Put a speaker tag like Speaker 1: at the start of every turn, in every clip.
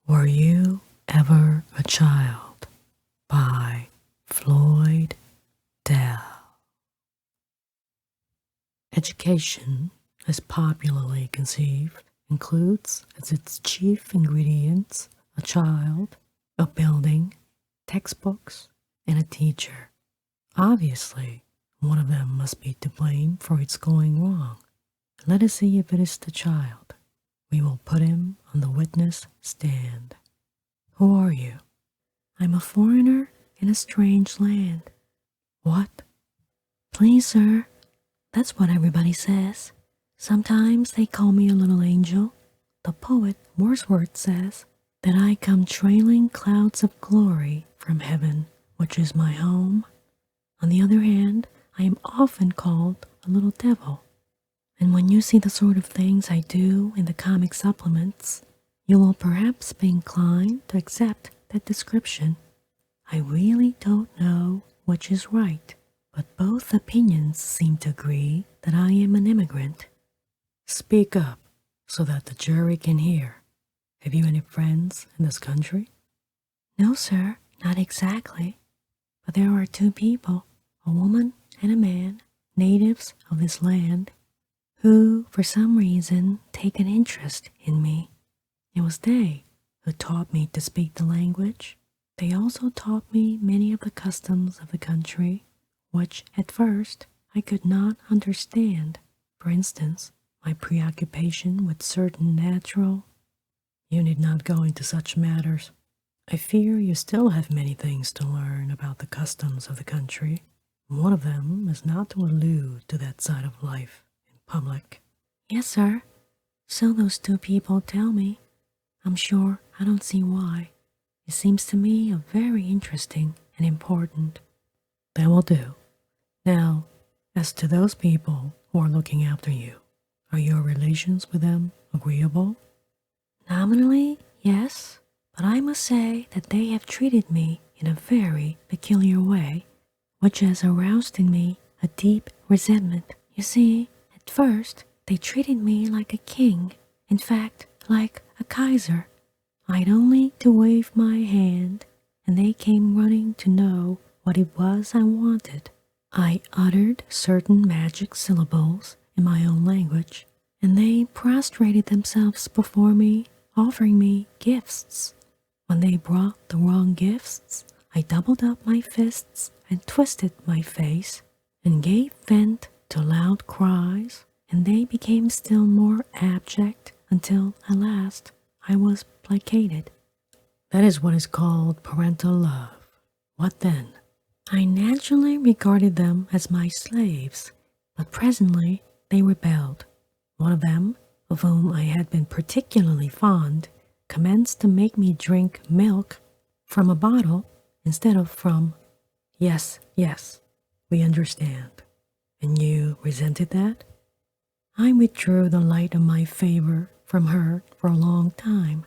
Speaker 1: Were You Ever a Child? By Floyd Dell. Education, as popularly conceived, includes as its chief ingredients a child, a building, textbooks, and a teacher. Obviously, one of them must be to blame for its going wrong. Let us see if it is the child. We will put him on the witness stand. Who are you? I'm a foreigner in a strange land. What? Please, sir, that's what everybody says. Sometimes they call me a little angel. The poet Wordsworth says that I come trailing clouds of glory from heaven, which is my home. On the other hand, I am often called a little devil. And when you see the sort of things I do in the comic supplements, you will perhaps be inclined to accept that description. I really don't know which is right, but both opinions seem to agree that I am an immigrant. Speak up so that the jury can hear. Have you any friends in this country? No, sir, not exactly. But there are two people, a woman and a man, natives of this land, who, for some reason, take an interest in me. It was they who taught me to speak the language. They also taught me many of the customs of the country, which, at first, I could not understand. For instance, my preoccupation with certain natural... You need not go into such matters. I fear you still have many things to learn about the customs of the country. One of them is not to allude to that side of life public. Yes, sir. So those two people tell me. I'm sure I don't see why. It seems to me very interesting and important. That will do. Now, as to those people who are looking after you, are your relations with them agreeable? Nominally, yes, but I must say that they have treated me in a very peculiar way, which has aroused in me a deep resentment. You see, at first, they treated me like a king, in fact, like a Kaiser. I'd only to wave my hand, and they came running to know what it was I wanted. I uttered certain magic syllables in my own language, and they prostrated themselves before me, offering me gifts. When they brought the wrong gifts, I doubled up my fists and twisted my face, and gave vent to loud cries, and they became still more abject until, at last, I was placated. That is what is called parental love. What then? I naturally regarded them as my slaves, but presently they rebelled. One of them, of whom I had been particularly fond, commenced to make me drink milk from a bottle instead of from... Yes, we understand. And you resented that? I withdrew the light of my favor from her for a long time.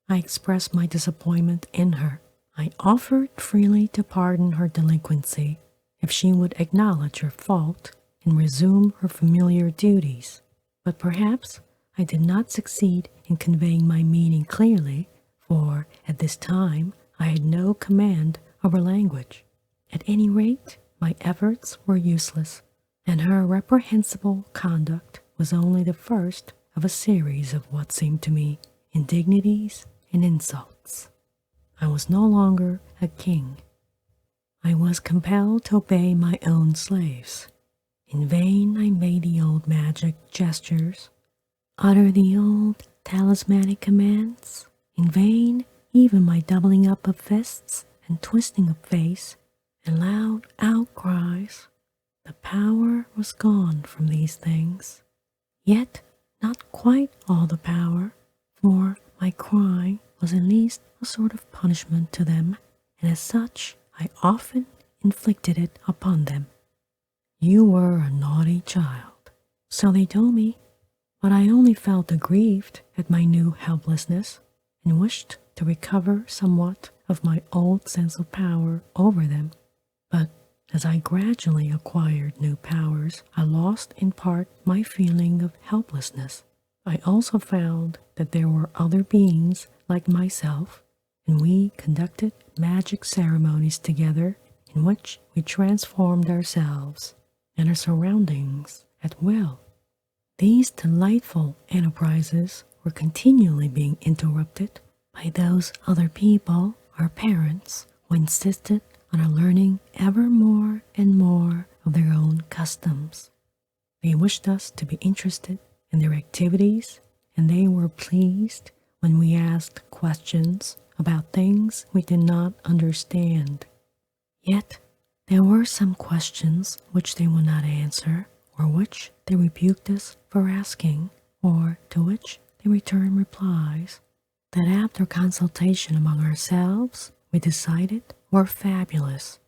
Speaker 1: I expressed my disappointment in her. I offered freely to pardon her delinquency if she would acknowledge her fault and resume her familiar duties. But perhaps I did not succeed in conveying my meaning clearly, for at this time I had no command of her language. At any rate, my efforts were useless, and her reprehensible conduct was only the first of a series of what seemed to me indignities and insults. I was no longer a king. I was compelled to obey my own slaves. In vain I made the old magic gestures, utter the old talismanic commands. In vain even my doubling up of fists and twisting of face and loud outcries. The power was gone from these things, yet not quite all the power, for my crying was at least a sort of punishment to them, and as such I often inflicted it upon them. You were a naughty child, so they told me, but I only felt aggrieved at my new helplessness, and wished to recover somewhat of my old sense of power over them. But as I gradually acquired new powers, I lost in part my feeling of helplessness. I also found that there were other beings like myself, and we conducted magic ceremonies together in which we transformed ourselves and our surroundings at will. These delightful enterprises were continually being interrupted by those other people, our parents, who insisted on our learning ever more and more of their own customs. They wished us to be interested in their activities, and they were pleased when we asked questions about things we did not understand. Yet, there were some questions which they would not answer, or which they rebuked us for asking, or to which they returned replies that after consultation among ourselves we decided were fabulous.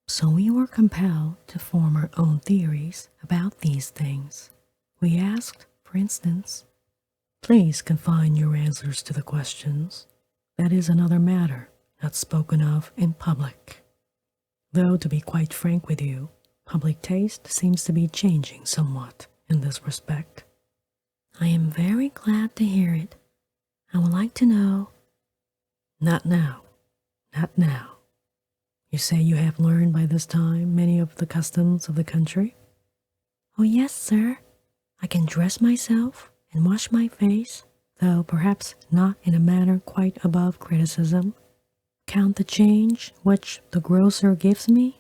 Speaker 1: So we were compelled to form our own theories about these things. We asked, for instance, "Please confine your answers to the questions. That is another matter, not spoken of in public." Though, to be quite frank with you, public taste seems to be changing somewhat in this respect. I am very glad to hear it. I would like to know. Not now, not now. You say you have learned by this time many of the customs of the country? Oh yes, sir. I can dress myself and wash my face, though perhaps not in a manner quite above criticism. Count the change which the grocer gives me,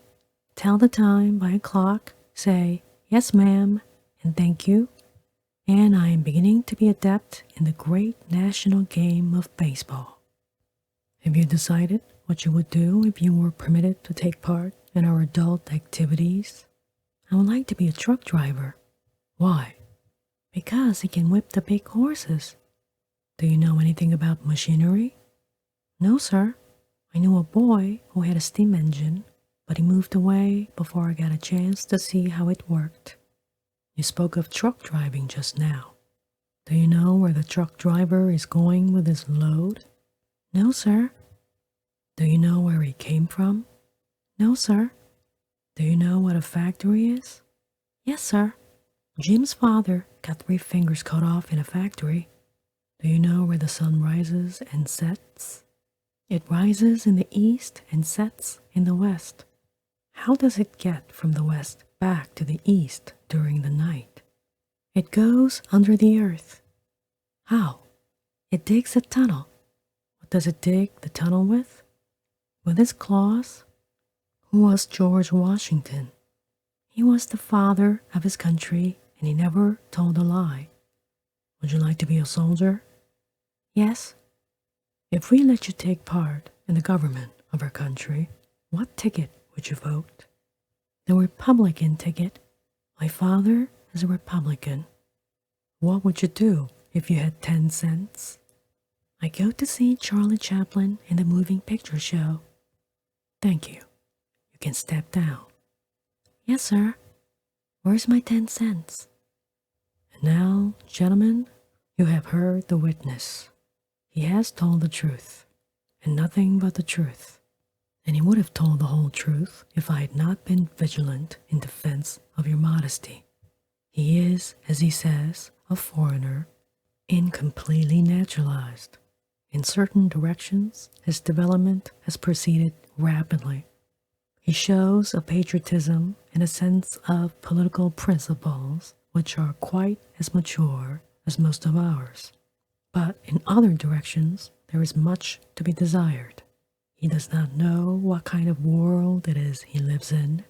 Speaker 1: tell the time by a clock, say, "Yes, ma'am," and "Thank you," and I am beginning to be adept in the great national game of baseball. Have you decided what you would do if you were permitted to take part in our adult activities? I would like to be a truck driver. Why? Because he can whip the big horses. Do you know anything about machinery? No, sir. I knew a boy who had a steam engine, but he moved away before I got a chance to see how it worked. You spoke of truck driving just now. Do you know where the truck driver is going with his load? No, sir. Do you know where he came from? No, sir. Do you know what a factory is? Yes, sir. Jim's father got 3 fingers cut off in a factory. Do you know where the sun rises and sets? It rises in the east and sets in the west. How does it get from the west back to the east during the night? It goes under the earth. How? It digs a tunnel. What does it dig the tunnel with? With his claws. Who was George Washington? He was the father of his country, and he never told a lie. Would you like to be a soldier? Yes. If we let you take part in the government of our country, what ticket would you vote? The Republican ticket. My father is a Republican. What would you do if you had 10 cents? I go to see Charlie Chaplin in the moving picture show. Thank you. You can step down. Yes, sir. Where's my 10 cents? And now, gentlemen, you have heard the witness. He has told the truth, and nothing but the truth. And he would have told the whole truth if I had not been vigilant in defense of your modesty. He is, as he says, a foreigner, incompletely naturalized. In certain directions, his development has proceeded rapidly. He shows a patriotism and a sense of political principles which are quite as mature as most of ours. But in other directions, there is much to be desired. He does not know what kind of world it is he lives in,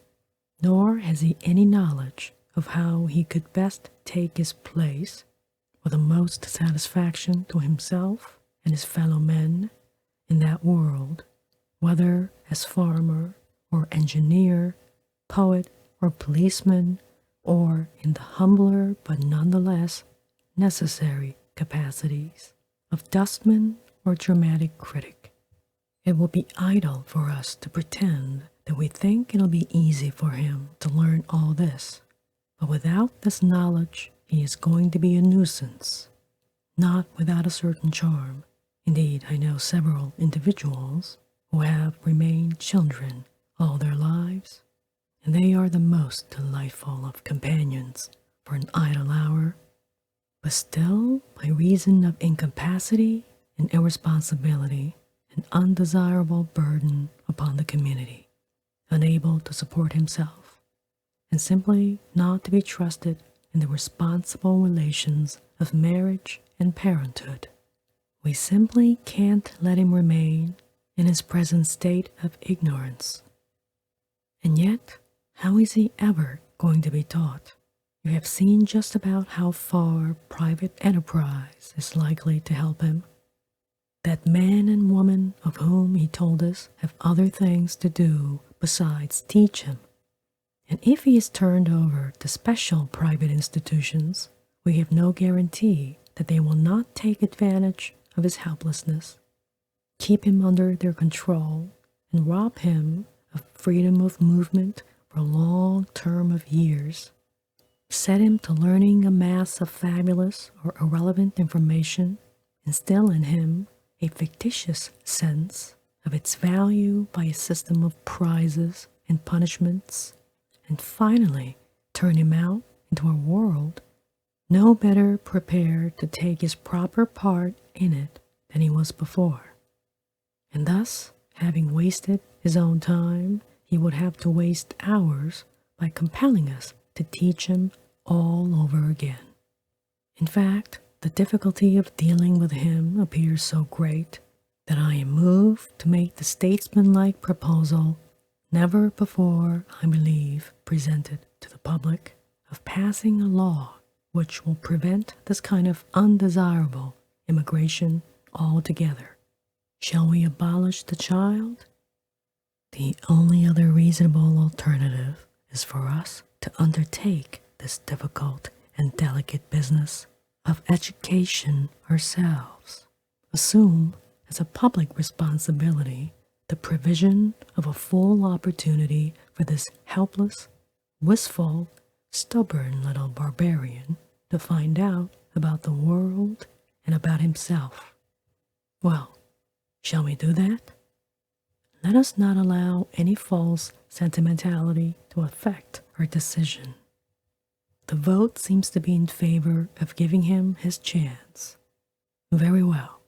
Speaker 1: nor has he any knowledge of how he could best take his place with the most satisfaction to himself and his fellow men in that world, whether as farmer or engineer, poet or policeman, or in the humbler but nonetheless necessary capacities of dustman or dramatic critic. It will be idle for us to pretend that we think it'll be easy for him to learn all this, but without this knowledge he is going to be a nuisance, not without a certain charm. Indeed, I know several individuals who have remained children all their lives, and they are the most delightful of companions for an idle hour. But still, by reason of incapacity an irresponsibility, an undesirable burden upon the community, unable to support himself, and simply not to be trusted in the responsible relations of marriage and parenthood. We simply can't let him remain in his present state of ignorance. And yet, how is he ever going to be taught? You have seen just about how far private enterprise is likely to help him. That man and woman of whom he told us have other things to do besides teach him. And if he is turned over to special private institutions, we have no guarantee that they will not take advantage of his helplessness, keep him under their control, and rob him of freedom of movement for a long term of years, set him to learning a mass of fabulous or irrelevant information, instill in him a fictitious sense of its value by a system of prizes and punishments, and finally turn him out into a world no better prepared to take his proper part in it than he was before. And thus, having wasted his own time, he would have to waste ours by compelling us to teach him all over again. In fact, the difficulty of dealing with him appears so great that I am moved to make the statesmanlike proposal, never before, I believe, presented to the public, of passing a law which will prevent this kind of undesirable immigration altogether. Shall we abolish the child? The only other reasonable alternative is for us to undertake this difficult and delicate business of education ourselves. Assume as a public responsibility the provision of a full opportunity for this helpless, wistful, stubborn little barbarian to find out about the world and about himself. Well, shall we do that? Let us not allow any false sentimentality to affect our decision. The vote seems to be in favor of giving him his chance. Very well.